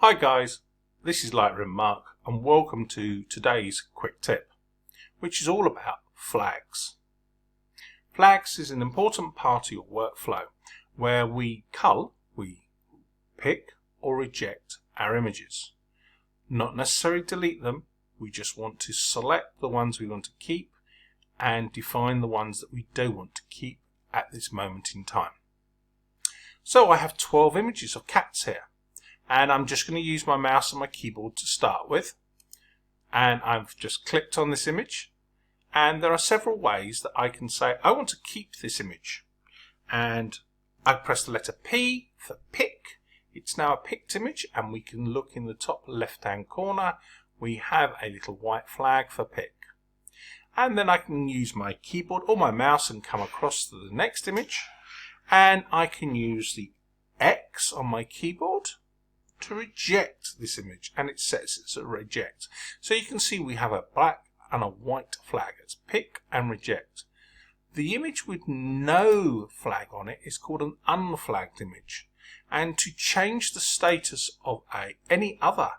Hi guys, this is Lightroom Mark and welcome to today's quick tip, which is all about flags. Flags is an important part of your workflow where we pick or reject our images. Not necessarily delete them, we just want to select the ones we want to keep and define the ones that we don't want to keep at this moment in time. So I have 12 images of cats here. And I'm just going to use my mouse and my keyboard to start with. And I've just clicked on this image. And there are several ways that I can say, I want to keep this image. And I press the letter P for pick. It's now a picked image. And we can look in the top left-hand corner. We have a little white flag for pick. And then I can use my keyboard or my mouse and come across to the next image. And I can use the X on my keyboard to reject this image, and it says it's a reject. So you can see we have a black and a white flag. It's pick and reject. The image with no flag on it is called an unflagged image. And to change the status of any other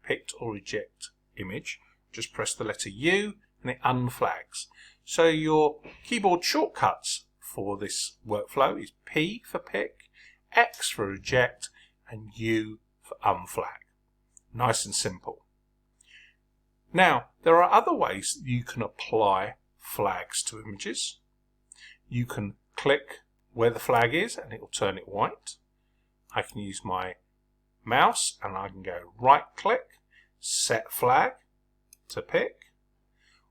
picked or reject image, just press the letter U and it unflags. So your keyboard shortcuts for this workflow is P for pick, X for reject, and U for unflag. Nice and simple. Now, there are other ways you can apply flags to images. You can click where the flag is and it will turn it white. I can use my mouse and I can go right click, set flag to pick,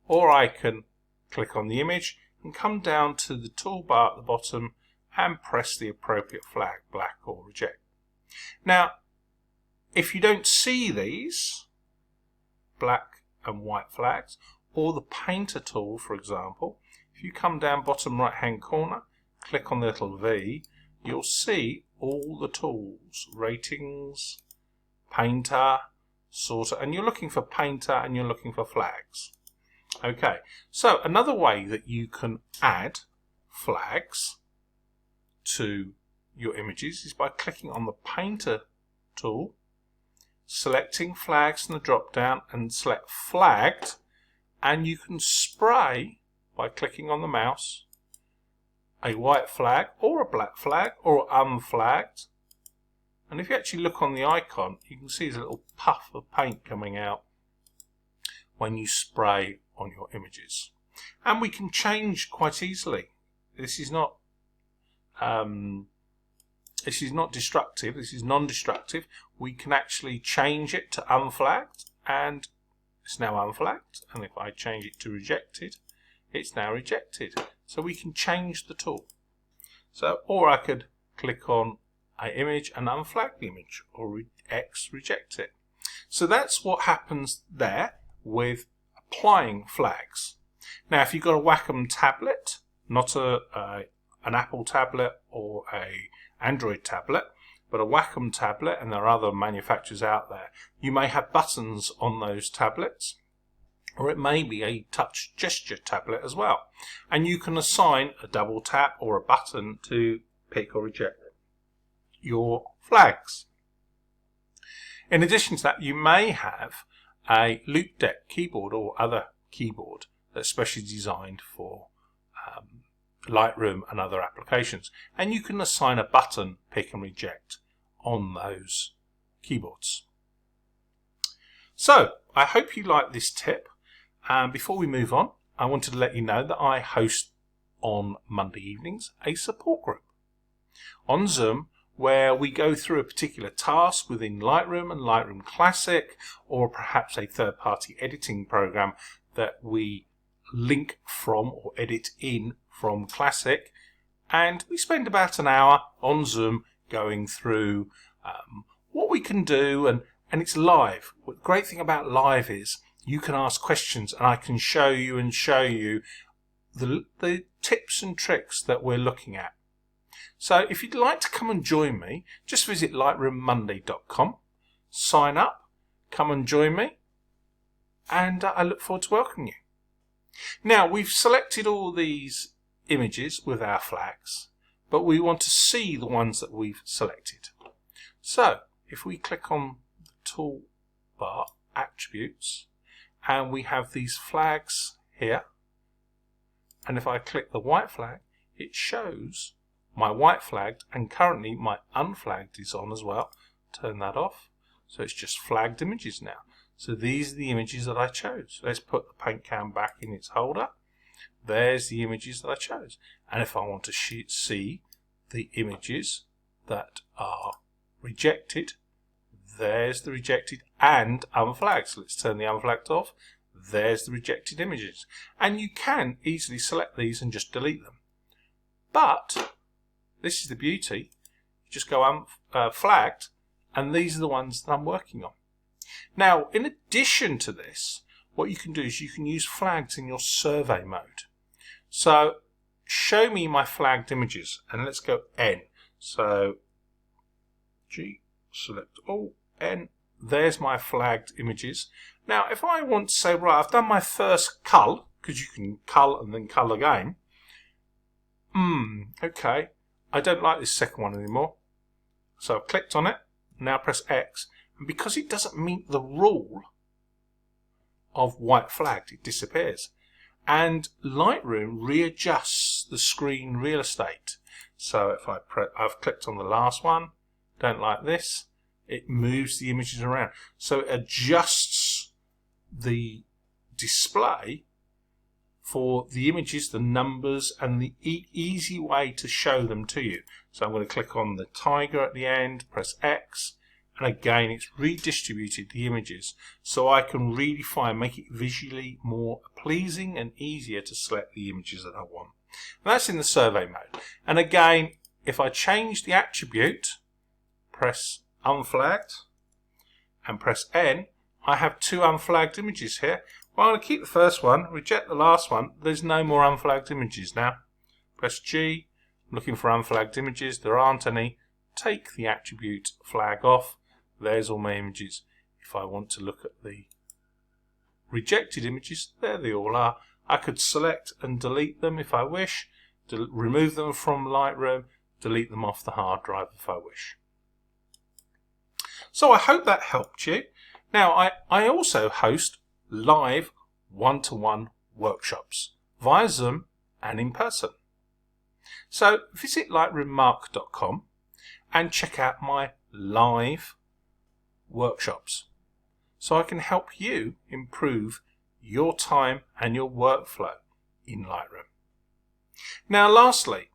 or I can click on the image and come down to the toolbar at the bottom and press the appropriate flag, black or reject. Now, if you don't see these black and white flags, or the painter tool, for example, if you come down bottom right hand corner, click on the little V, you'll see all the tools, ratings, painter, sorter, and you're looking for painter and you're looking for flags. Okay, so another way that you can add flags to your images is by clicking on the painter tool, selecting flags from the drop down and select flagged, and you can spray by clicking on the mouse a white flag or a black flag or unflagged. And if you actually look on the icon, you can see there's a little puff of paint coming out when you spray on your images. And we can change quite easily. This is not destructive, this is non-destructive. We can actually change it to unflagged, and it's now unflagged. And if I change it to rejected, it's now rejected. So we can change the tool. So, or I could click on an image and unflag the image, or X reject it. So that's what happens there with applying flags. Now, if you've got a Wacom tablet, not an Apple tablet or a Android tablet, but a Wacom tablet, and there are other manufacturers out there, you may have buttons on those tablets, or it may be a touch gesture tablet as well. And you can assign a double tap or a button to pick or reject your flags. In addition to that, you may have a loop deck keyboard or other keyboard that's specially designed for Lightroom and other applications, and you can assign a button pick and reject on those keyboards. So I hope you like this tip. Before we move on, I wanted to let you know that I host on Monday evenings a support group on Zoom where we go through a particular task within Lightroom and Lightroom Classic, or perhaps a third-party editing program that we link from or edit in from Classic, and we spend about an hour on Zoom going through what we can do, and it's live. What the great thing about live is you can ask questions and I can show you the tips and tricks that we're looking at. So if you'd like to come and join me, just visit lightroommonday.com, sign up, come and join me, and I look forward to welcoming you. Now, we've selected all these images with our flags, but we want to see the ones that we've selected. So if we click on the toolbar, attributes, and we have these flags here. And if I click the white flag, it shows my white flagged, and currently my unflagged is on as well. Turn that off. So it's just flagged images now. So these are the images that I chose. Let's put the paint can back in its holder. There's the images that I chose. And if I want to see the images that are rejected, there's the rejected and unflagged. So let's turn the unflagged off. There's the rejected images. And you can easily select these and just delete them. But this is the beauty. You just go unflagged, and these are the ones that I'm working on. Now, in addition to this, what you can do is you can use flags in your survey mode. So show me my flagged images, and let's go N. So G, select all, N. There's my flagged images. Now, if I want to say, right, I've done my first cull, because you can cull and then cull again. Okay, I don't like this second one anymore. So I've clicked on it, now press X, and because it doesn't meet the rule of white flagged, it disappears. And Lightroom readjusts the screen real estate. So if I've clicked on the last one, don't like this, it moves the images around. So it adjusts the display for the images, the numbers, and the easy way to show them to you. So I'm going to click on the tiger at the end, press X, and again it's redistributed the images so I can redefine, make it visually more pleasing and easier to select the images that I want. And that's in the survey mode. And again, if I change the attribute, press unflagged and press N, I have two unflagged images here. Well, I'm going to keep the first one, reject the last one. There's no more unflagged images now. Press G, I'm looking for unflagged images. There aren't any. Take the attribute flag off. There's all my images. If I want to look at the rejected images, there they all are. I could select and delete them if I wish, remove them from Lightroom, delete them off the hard drive if I wish. So I hope that helped you. Now, I also host live one-to-one workshops via Zoom and in person. So visit lightroommark.com and check out my live workshops so I can help you improve your time and your workflow in Lightroom. Now lastly,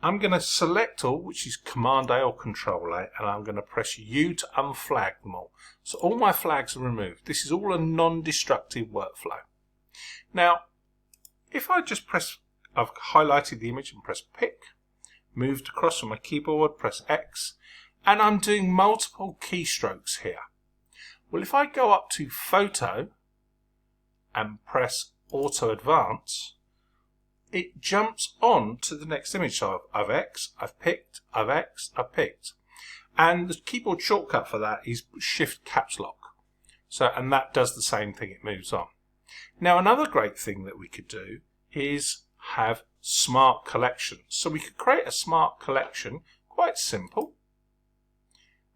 I'm going to select all, which is Command A or Control A, and I'm going to press U to unflag them all. So all my flags are removed. This is all a non-destructive workflow. Now, if I just press, I've highlighted the image and press Pick, moved across on my keyboard, press X, and I'm doing multiple keystrokes here. Well, if I go up to Photo and press Auto Advance, it jumps on to the next image. So I've X, I've picked, I've X, I've picked. And the keyboard shortcut for that is Shift Caps Lock. So, and that does the same thing, it moves on. Now another great thing that we could do is have smart collections. So we could create a smart collection, quite simple.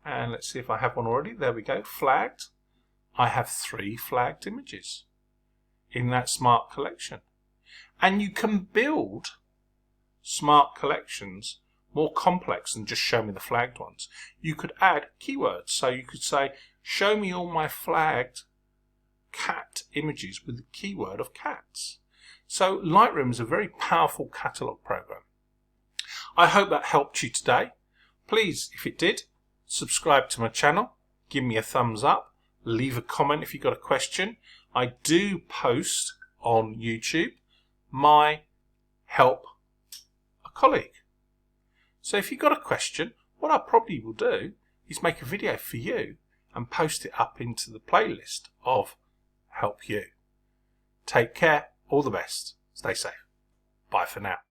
And let's see if I have one already. There we go, flagged. I have 3 flagged images in that smart collection. And you can build smart collections more complex than just show me the flagged ones. You could add keywords. So you could say, show me all my flagged cat images with the keyword of cats. So Lightroom is a very powerful catalog program. I hope that helped you today. Please, if it did, subscribe to my channel, give me a thumbs up, leave a comment if you've got a question. I do post on YouTube my help a colleague. So if you've got a question, what I probably will do is make a video for you and post it up into the playlist of Help You. Take care, all the best, stay safe. Bye for now.